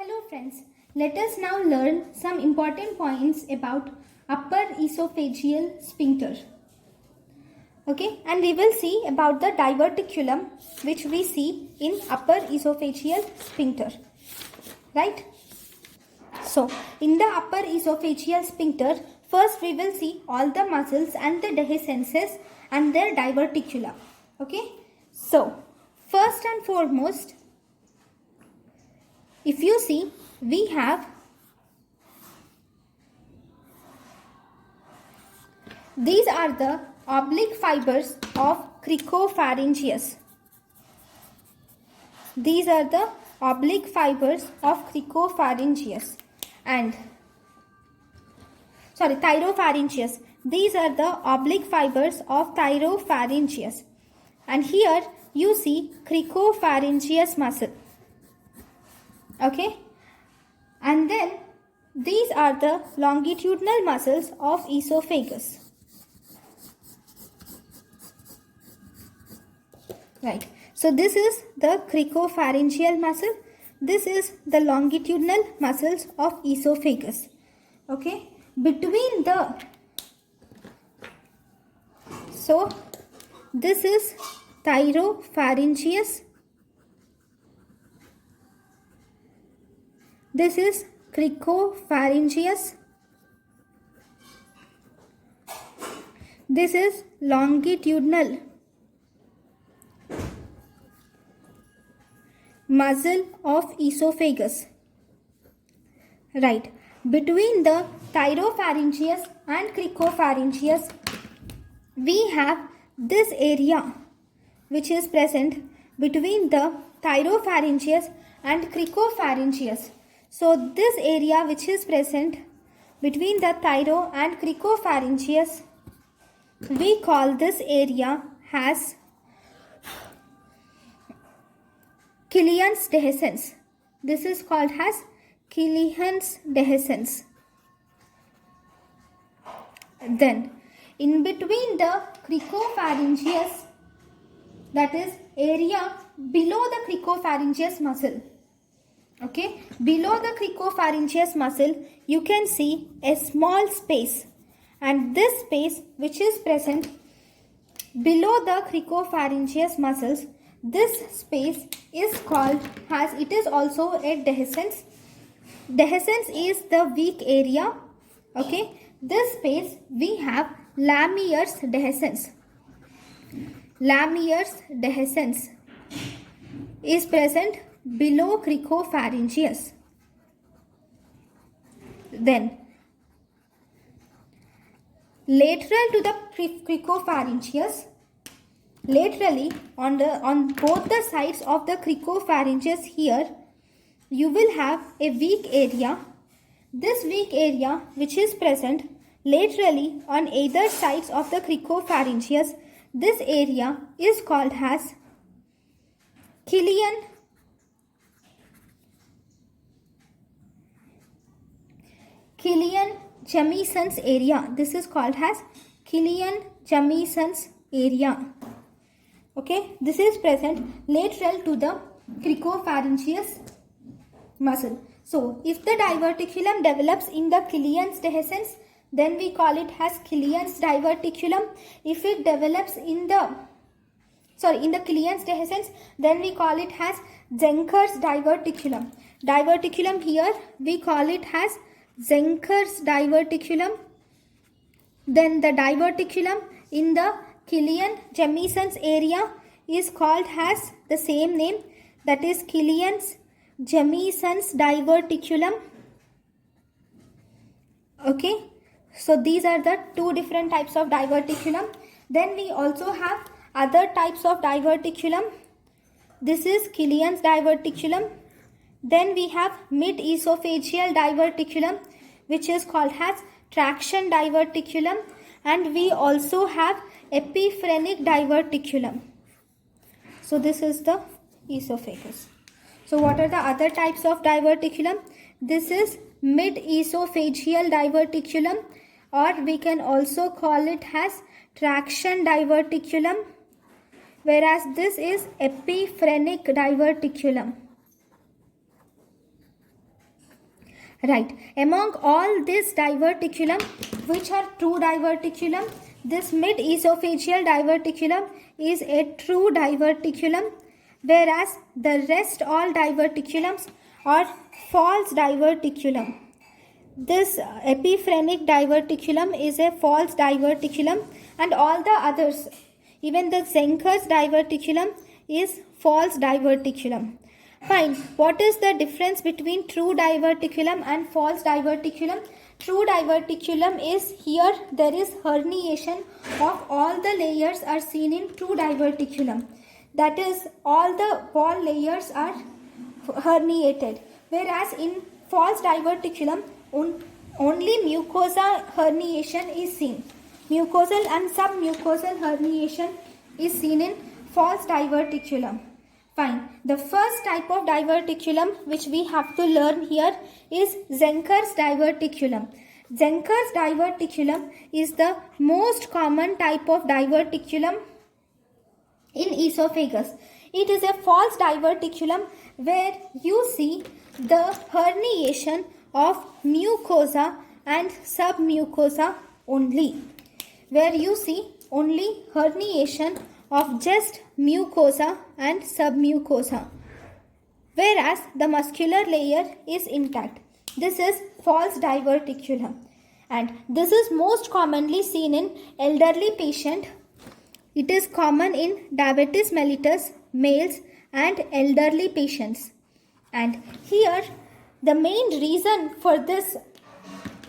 Hello friends, let us now learn some important points about upper esophageal sphincter. Okay, and we will see about the diverticulum which we see in upper esophageal sphincter. Right? So, in the upper esophageal sphincter, first we will see all the muscles and the dehiscences and their diverticula. Okay? So, first and foremost, if you see, we have these are the oblique fibers of cricopharyngeus. These are the oblique fibers of cricopharyngeus and thyropharyngeus. These are the oblique fibers of thyropharyngeus. And here you see cricopharyngeus muscle. Okay, and then these are the longitudinal muscles of esophagus. Right, so this is the cricopharyngeal muscle. This is the longitudinal muscles of esophagus. Okay, between the, so this is thyropharyngeus. This is cricopharyngeus. This is longitudinal muscle of esophagus. Right. Between the thyropharyngeus and cricopharyngeus, we have this area which is present between the thyropharyngeus and cricopharyngeus. So this area which is present between the thyro and cricopharyngeus, we call this area as Killian's dehiscence. This is called as Killian's dehiscence. Then in between the cricopharyngeus, that is area below the cricopharyngeus muscle. Okay, below the cricopharyngeus muscle, you can see a small space, and this space which is present below the cricopharyngeus muscles, this space is called as, it is also a dehiscence. Dehiscence is the weak area. Okay, this space we have Lamier's dehiscence. Lamier's dehiscence is present below cricopharyngeus. Then lateral to the cricopharyngeus, laterally on both the sides of the cricopharyngeus, here you will have a weak area. This weak area which is present laterally on either sides of the cricopharyngeus, this area is called as Killian-Jamison's area. This is called as Killian-Jamison's area. Okay, this is present lateral to the cricopharyngeus muscle. So, if the diverticulum develops in the Killian's dehiscence, then we call it as Killian's diverticulum. If it develops in the Killian's dehiscence, then we call it as Zenker's diverticulum. Diverticulum here we call it as Zenker's diverticulum. Then the diverticulum in the Killian-Jamison's area is called as the same name, that is Killian-Jamison's diverticulum. Okay, so these are the two different types of diverticulum. Then we also have other types of diverticulum. This is Killian's diverticulum. Then we have mid-esophageal diverticulum, which is called as traction diverticulum, and we also have epiphrenic diverticulum. So this is the esophagus. So what are the other types of diverticulum? This is mid-esophageal diverticulum, or we can also call it as traction diverticulum, whereas this is epiphrenic diverticulum. Right. Among all this diverticulum, which are true diverticulum, this mid-esophageal diverticulum is a true diverticulum, whereas the rest all diverticulums are false diverticulum. This epiphrenic diverticulum is a false diverticulum, and all the others, even the Zenker's diverticulum, is false diverticulum. Fine. What is the difference between true diverticulum and false diverticulum? True diverticulum is here there is herniation of all the layers are seen in true diverticulum. That is, all the wall layers are herniated. Whereas in false diverticulum, only mucosa herniation is seen. Mucosal and submucosal herniation is seen in false diverticulum. Fine. The first type of diverticulum which we have to learn here is Zenker's diverticulum. Zenker's diverticulum is the most common type of diverticulum in esophagus. It is a false diverticulum where you see the herniation of mucosa and submucosa only. Where you see only herniation of just mucosa and submucosa, whereas the muscular layer is intact. This is false diverticulum, and this is most commonly seen in elderly patient. It is common in diabetes mellitus, males and elderly patients. And here the main reason for this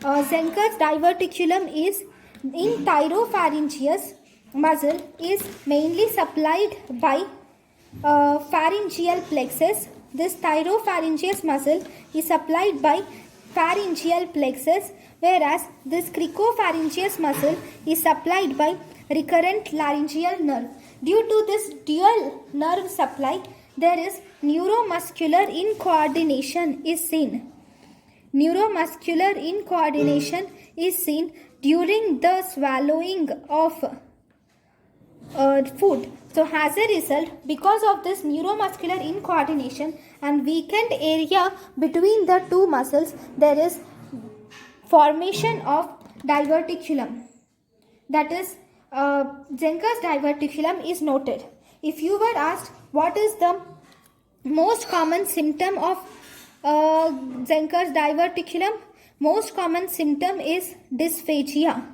Zenker's diverticulum is in thyropharyngeus muscle is mainly supplied by pharyngeal plexus. This thyropharyngeus muscle is supplied by pharyngeal plexus, whereas this cricopharyngeus muscle is supplied by recurrent laryngeal nerve. Due to this dual nerve supply, there is neuromuscular incoordination is seen. Neuromuscular incoordination is seen during the swallowing of food. So as a result, because of this neuromuscular incoordination and weakened area between the two muscles, there is formation of diverticulum. That is, Zenker's diverticulum is noted. If you were asked what is the most common symptom of Zenker's diverticulum, most common symptom is dysphagia.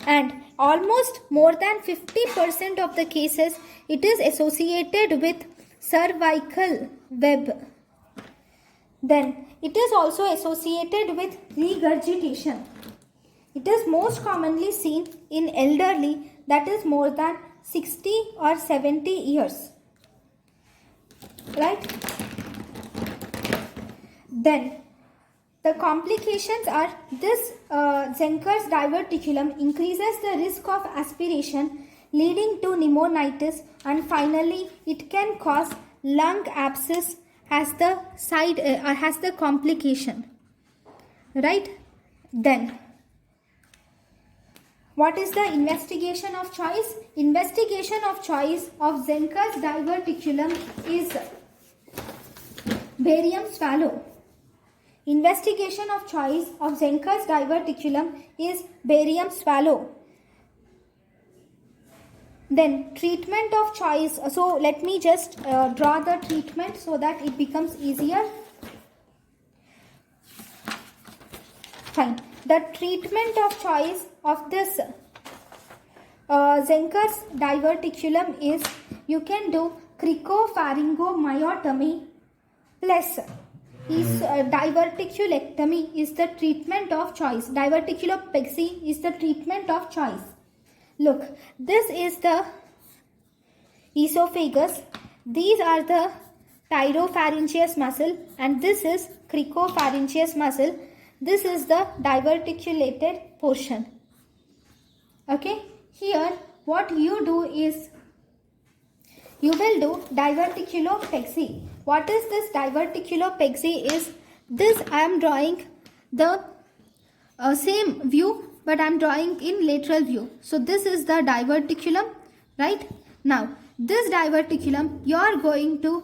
And almost more than 50% of the cases, it is associated with cervical web. Then it is also associated with regurgitation. It is most commonly seen in elderly, that is more than 60 or 70 years. Right? Then the complications are this Zenker's diverticulum increases the risk of aspiration, leading to pneumonitis, and finally it can cause lung abscess as the has the complication. Right? Then what is the investigation of choice? Investigation of choice of Zenker's diverticulum is barium swallow. Investigation of choice of Zenker's diverticulum is barium swallow. Then treatment of choice. So let me just draw the treatment so that it becomes easier. Fine. The treatment of choice of this Zenker's diverticulum is you can do cricopharyngomyotomy plus diverticulectomy is the treatment of choice. Diverticulopexy is the treatment of choice. Look, this is the esophagus. These are the thyropharyngeus muscle and this is cricopharyngeus muscle. This is the diverticulated portion. Okay, here what you do is you will do diverticulopexy. What is this diverticulopexy is? This I am drawing the same view, but I am drawing in lateral view. So this is the diverticulum, right? Now this diverticulum you are going to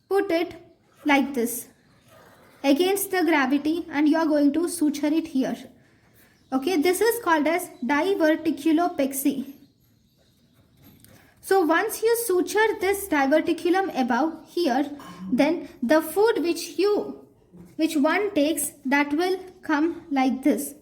put it like this. against the gravity and you are going to suture it here. Okay, this is called as diverticulopexy. So once you suture this diverticulum above here, then the food which one takes, that will come like this.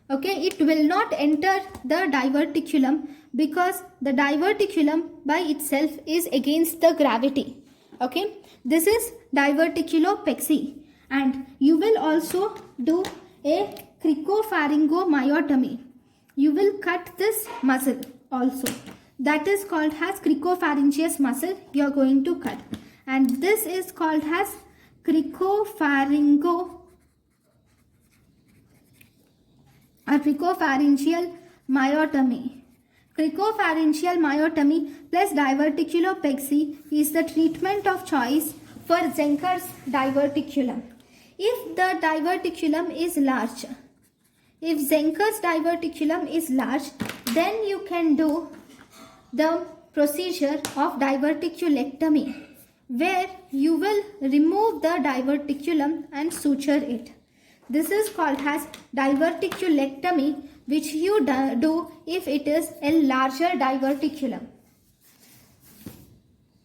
Okay, it will not enter the diverticulum because the diverticulum by itself is against the gravity. Okay, this is diverticulopexy, and you will also do a cricopharyngomyotomy. You will cut this muscle also. That is called as cricopharyngeus muscle you are going to cut. And this is called as cricopharyngeal myotomy. Cricopharyngeal myotomy plus diverticulopexy is the treatment of choice for Zenker's diverticulum. If the diverticulum is large, if Zenker's diverticulum is large, then you can do the procedure of diverticulectomy, where you will remove the diverticulum and suture it. This is called as diverticulectomy, which you do if it is a larger diverticulum.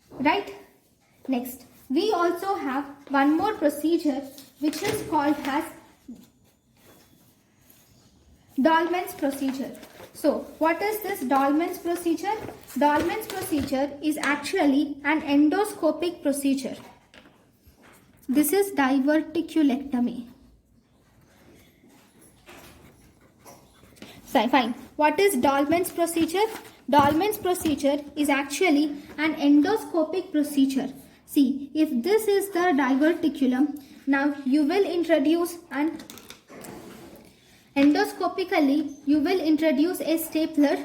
Right? Next, we also have one more procedure which is called as Dahlmann's procedure. So, what is this Dahlmann's procedure? Dahlmann's procedure is actually an endoscopic procedure. This is diverticulectomy. So, fine. What is Dahlmann's procedure? Dahlmann's procedure is actually an endoscopic procedure. See, if this is the diverticulum, now you will introduce an endoscopically, you will introduce a stapler,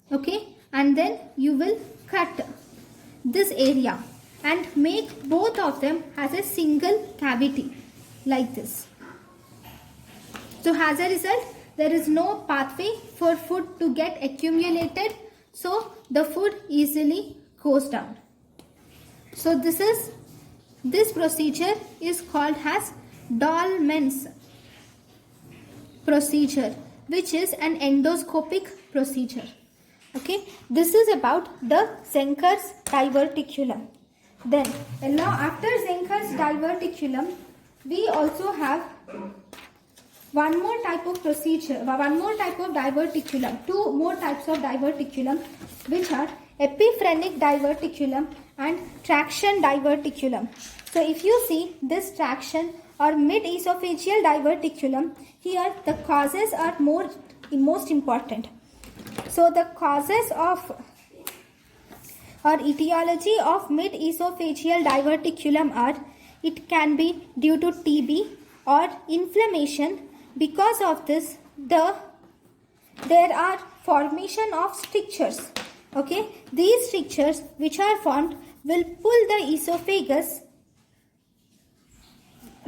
okay, and then you will cut this area and make both of them as a single cavity like this. So as a result, there is no pathway for food to get accumulated, so the food easily goes down. So this procedure is called as Dahlmann's procedure, which is an endoscopic procedure. Okay, this is about the Zenker's diverticulum. Then now after Zenker's diverticulum, we also have one more type of procedure, one more type of diverticulum, two more types of diverticulum, which are epiphrenic diverticulum and traction diverticulum. So if you see this traction or mid-esophageal diverticulum, here the causes are most important. So the causes of or etiology of mid-esophageal diverticulum are, it can be due to TB or inflammation. Because of this, there are formation of strictures. Okay, these strictures which are formed will pull the esophagus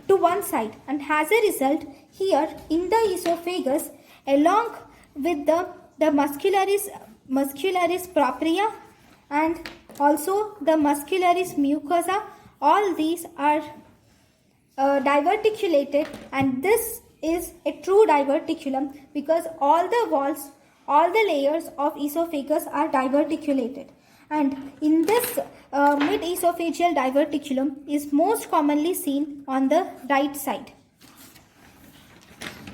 to one side, and as a result, here in the esophagus, along with the muscularis propria and also the muscularis mucosa, all these are diverticulated, and this is a true diverticulum because all the walls, all the layers of esophagus are diverticulated. And in this mid-esophageal diverticulum is most commonly seen on the right side.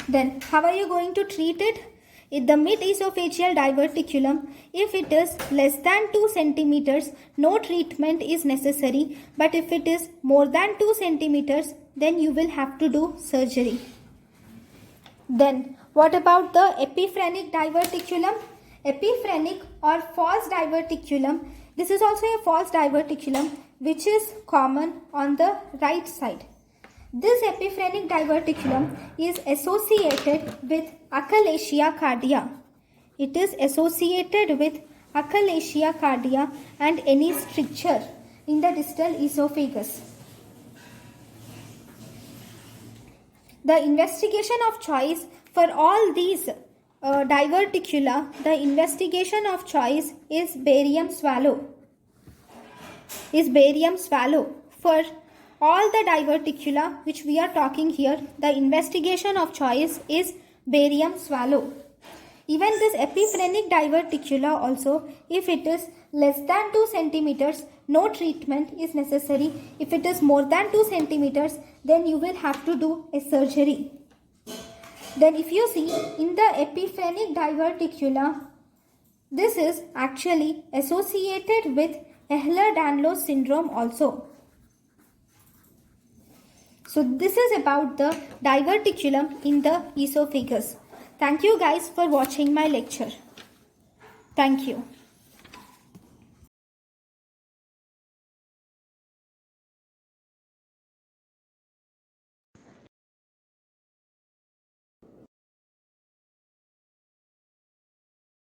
Then how are you going to treat it? In the mid-esophageal diverticulum, if it is less than 2 centimeters, no treatment is necessary. But if it is more than 2 centimeters, then you will have to do surgery. Then what about the epiphrenic diverticulum? Epiphrenic or false diverticulum. This is also a false diverticulum which is common on the right side. This epiphrenic diverticulum is associated with achalasia cardia. It is associated with achalasia cardia and any stricture in the distal esophagus. The investigation of choice for all these diverticula, the investigation of choice is barium swallow. For all the diverticula which we are talking here, the investigation of choice is barium swallow. Even this epiphrenic diverticula also, if it is less than 2 centimeters, no treatment is necessary. If it is more than 2 centimeters, then you will have to do a surgery. Then if you see in the epiphrenic diverticula, this is actually associated with Ehlers-Danlos syndrome also. So this is about the diverticulum in the esophagus. Thank you guys for watching my lecture. Thank you.